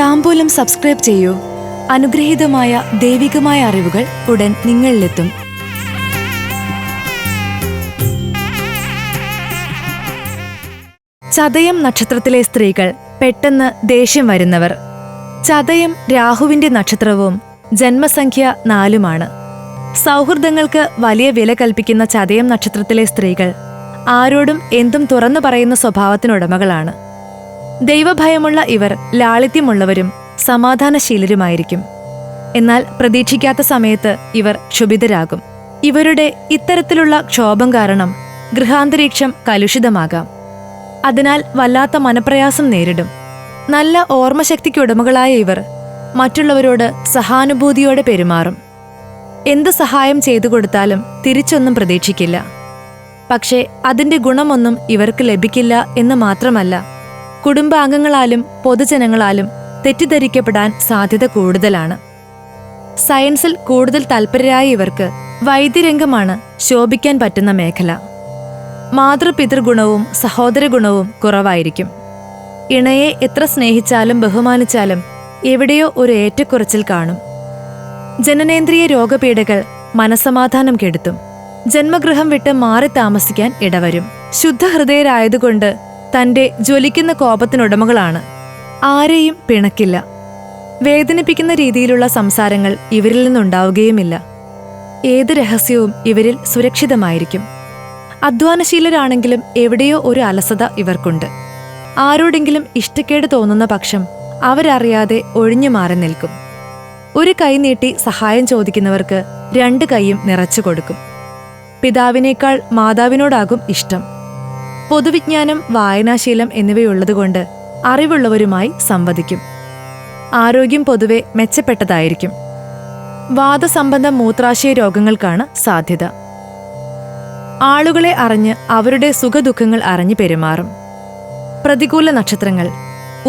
താംബൂലം subscribe ചെയ്യൂ. അനുഗ്രഹീതമായ ദൈവികമായ അറിവുകൾ ഉടൻ നിങ്ങളിലെത്തും. ചതയം നക്ഷത്രത്തിലെ സ്ത്രീകൾ പെട്ടെന്ന് ദേഷ്യം വരുന്നവർ. ചതയം രാഹുവിന്റെ നക്ഷത്രവും ജന്മസംഖ്യ 4 സൗഹൃദങ്ങൾക്ക് വലിയ വില കൽപ്പിക്കുന്ന ചതയം നക്ഷത്രത്തിലെ സ്ത്രീകൾ ആരോടും എന്തും തുറന്നു പറയുന്ന സ്വഭാവത്തിനുടമകളാണ്. ദൈവഭയമുള്ള ഇവർ ലാളിത്യമുള്ളവരും സമാധാനശീലരുമായിരിക്കും. എന്നാൽ പ്രതീക്ഷിക്കാത്ത സമയത്ത് ഇവർ ക്ഷുഭിതരാകും. ഇവരുടെ ഇത്തരത്തിലുള്ള ക്ഷോഭം കാരണം ഗൃഹാന്തരീക്ഷം കലുഷിതമാകാം. അതിനാൽ വല്ലാത്ത മനപ്രയാസം നേരിടും. നല്ല ഓർമ്മശക്തിക്കുടമകളായ ഇവർ മറ്റുള്ളവരോട് സഹാനുഭൂതിയോടെ പെരുമാറും. എന്ത് സഹായം ചെയ്തു കൊടുത്താലും തിരിച്ചൊന്നും പ്രതീക്ഷിക്കില്ല. പക്ഷേ അതിന്റെ ഗുണമൊന്നും ഇവർക്ക് ലഭിക്കില്ല എന്ന് മാത്രമല്ല, കുടുംബാംഗങ്ങളാലും പൊതുജനങ്ങളാലും തെറ്റിദ്ധരിക്കപ്പെടാൻ സാധ്യത കൂടുതലാണ്. സയൻസിൽ കൂടുതൽ താൽപര്യരായ ഇവർക്ക് വൈദ്യരംഗമാണ് ശോഭിക്കാൻ പറ്റുന്ന മേഖല. മാതൃപിതൃഗുണവും സഹോദരഗുണവും കുറവായിരിക്കും. ഇണയെ എത്ര സ്നേഹിച്ചാലും ബഹുമാനിച്ചാലും എവിടെയോ ഒരു ഏറ്റക്കുറച്ചിൽ കാണും. ജനനേന്ദ്രിയ രോഗപീഠകൾ മനസമാധാനം കെടുത്തും. ജന്മഗൃഹം വിട്ട് മാറി താമസിക്കാൻ ഇടവരും. ശുദ്ധഹൃദയരായതുകൊണ്ട് തന്റെ ജ്വലിക്കുന്ന കോപത്തിനുടമകളാണ്. ആരെയും പിണക്കില്ല. വേദനിപ്പിക്കുന്ന രീതിയിലുള്ള സംസാരങ്ങൾ ഇവരിൽ നിന്നുണ്ടാവുകയുമില്ല. ഏത് രഹസ്യവും ഇവരിൽ സുരക്ഷിതമായിരിക്കും. അധ്വാനശീലരാണെങ്കിലും എവിടെയോ ഒരു അലസത ഇവർക്കുണ്ട്. ആരോടെങ്കിലും ഇഷ്ടക്കേട് തോന്നുന്ന പക്ഷം അവരറിയാതെ ഒഴിഞ്ഞു മാറി നിൽക്കും. ഒരു കൈ നീട്ടി സഹായം ചോദിക്കുന്നവർക്ക് 2 കൈയും നിറച്ചു കൊടുക്കും. പിതാവിനേക്കാൾ മാതാവിനോടാകും ഇഷ്ടം. പൊതുവിജ്ഞാനം, വായനാശീലം എന്നിവയുള്ളതുകൊണ്ട് അറിവുള്ളവരുമായി സംവദിക്കും. ആരോഗ്യം പൊതുവെ മെച്ചപ്പെട്ടതായിരിക്കും. വാതസംബന്ധ മൂത്രാശയ രോഗങ്ങൾക്കാണ് സാധ്യത. ആളുകളെ അറിഞ്ഞ് അവരുടെ സുഖദുഃഖങ്ങൾ അറിഞ്ഞു പെരുമാറും. പ്രതികൂല നക്ഷത്രങ്ങൾ: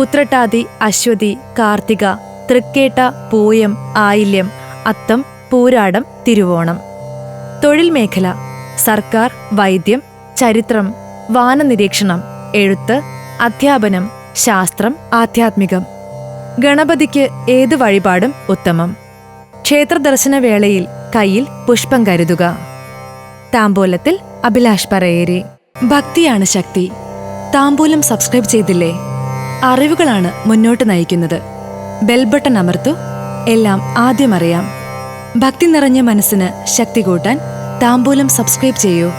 ഉത്രട്ടാതി, അശ്വതി, കാർത്തിക, തൃക്കേട്ട, പൂയം, ആയില്യം, അത്തം, പൂരാടം, തിരുവോണം. തൊഴിൽ മേഖല: സർക്കാർ, വൈദ്യം, ചരിത്രം, വാനനിരീക്ഷണം, എഴുത്ത്, അധ്യാപനം, ശാസ്ത്രം, ആധ്യാത്മികം. ഗണപതിക്ക് ഏത് വഴിപാടും ഉത്തമം. ക്ഷേത്രദർശന വേളയിൽ കയ്യിൽ പുഷ്പം കരുതുക. താംബൂലത്തിൽ അഭിലാഷ് പറയേരി. ഭക്തിയാണ് ശക്തി. താംബൂലം സബ്സ്ക്രൈബ് ചെയ്തില്ലേ? അറിവുകളാണ് മുന്നോട്ട് നയിക്കുന്നത്. ബെൽ ബട്ടൺ അമർത്തു. എല്ലാം ആദ്യം അറിയാം. ഭക്തി നിറഞ്ഞ മനസ്സിന് ശക്തി കൂട്ടാൻ താംബൂലം സബ്സ്ക്രൈബ് ചെയ്യൂ.